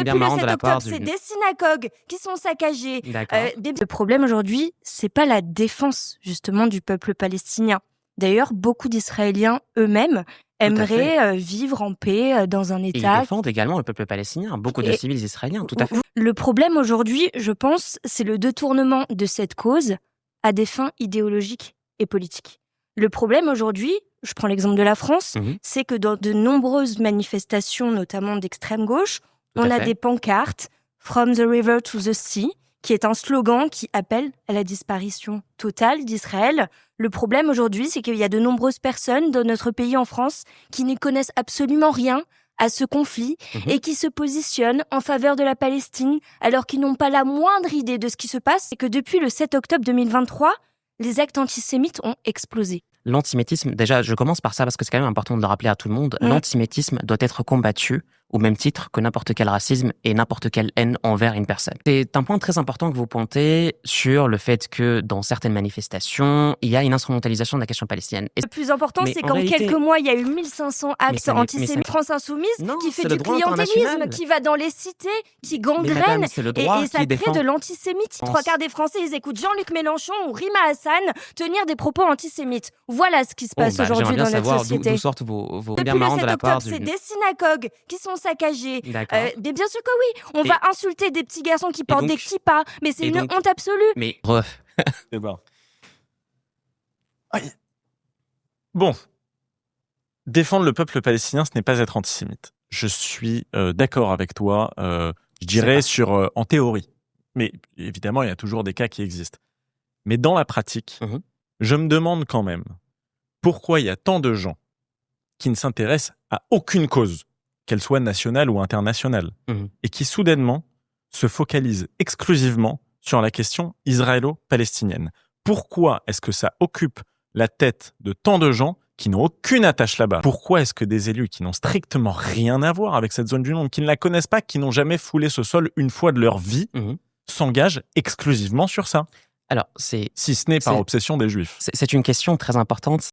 bien marrant de la part c'est des synagogues qui sont saccagées. D'accord. Le problème aujourd'hui, c'est pas la défense justement du peuple palestinien. D'ailleurs, beaucoup d'Israéliens eux-mêmes aimeraient vivre en paix dans un Et ils État. défendent également le peuple palestinien, beaucoup de Et- civils israéliens, tout à fait. Le problème aujourd'hui, je pense, c'est le détournement de cette cause à des fins idéologiques et politiques. Le problème aujourd'hui, je prends l'exemple de la France, Mhm. c'est que dans de nombreuses manifestations, notamment d'extrême gauche, Tout à on a fait. des pancartes « From the river to the sea », qui est un slogan qui appelle à la disparition totale d'Israël. Le problème aujourd'hui, c'est qu'il y a de nombreuses personnes dans notre pays en France qui n'y connaissent absolument rien à ce conflit et qui se positionnent en faveur de la Palestine alors qu'ils n'ont pas la moindre idée de ce qui se passe. Et que depuis le 7 octobre 2023, les actes antisémites ont explosé. L'antisémitisme, déjà, je commence par ça parce que c'est quand même important de le rappeler à tout le monde. L'antisémitisme doit être combattu au même titre que n'importe quel racisme et n'importe quelle haine envers une personne. C'est un point très important que vous pointez sur le fait que dans certaines manifestations, il y a une instrumentalisation de la question palestinienne. Le plus important, Mais c'est en qu'en réalité- quelques mois, il y a eu 1500 actes ça n'est- antisémites. France Insoumise Non, qui fait c'est du le droit clientélisme, international. qui va dans les cités, qui madame, gangrène, c'est le droit et ça qui crée défend. de l'antisémitisme. 3/4 des Français, ils écoutent Jean-Luc Mélenchon ou Rima Hassan tenir des propos antisémites. Voilà ce qui se passe aujourd'hui J'aimerais bien dans notre savoir société. d'où sortent vos Depuis bien le marrants 7 de la part octobre, du... c'est des synagogues qui sont saccagées. D'accord. Mais bien sûr que oui, on va insulter des petits garçons qui portent donc- des kippas, mais c'est et une donc- honte absolue. Mais bref, C'est bon. Aïe. Bon. Défendre le peuple palestinien, ce n'est pas être antisémite. Je suis d'accord avec toi, je dirais, en théorie. Mais évidemment, il y a toujours des cas qui existent. Mais dans la pratique, je me demande quand même pourquoi il y a tant de gens qui ne s'intéressent à aucune cause, qu'elle soit nationale ou internationale, et qui soudainement se focalisent exclusivement sur la question israélo-palestinienne. Pourquoi est-ce que ça occupe la tête de tant de gens qui n'ont aucune attache là-bas? Pourquoi est-ce que des élus qui n'ont strictement rien à voir avec cette zone du monde, qui ne la connaissent pas, qui n'ont jamais foulé ce sol une fois de leur vie, s'engagent exclusivement sur ça? alors Si ce n'est par obsession des Juifs. c'est une question très importante.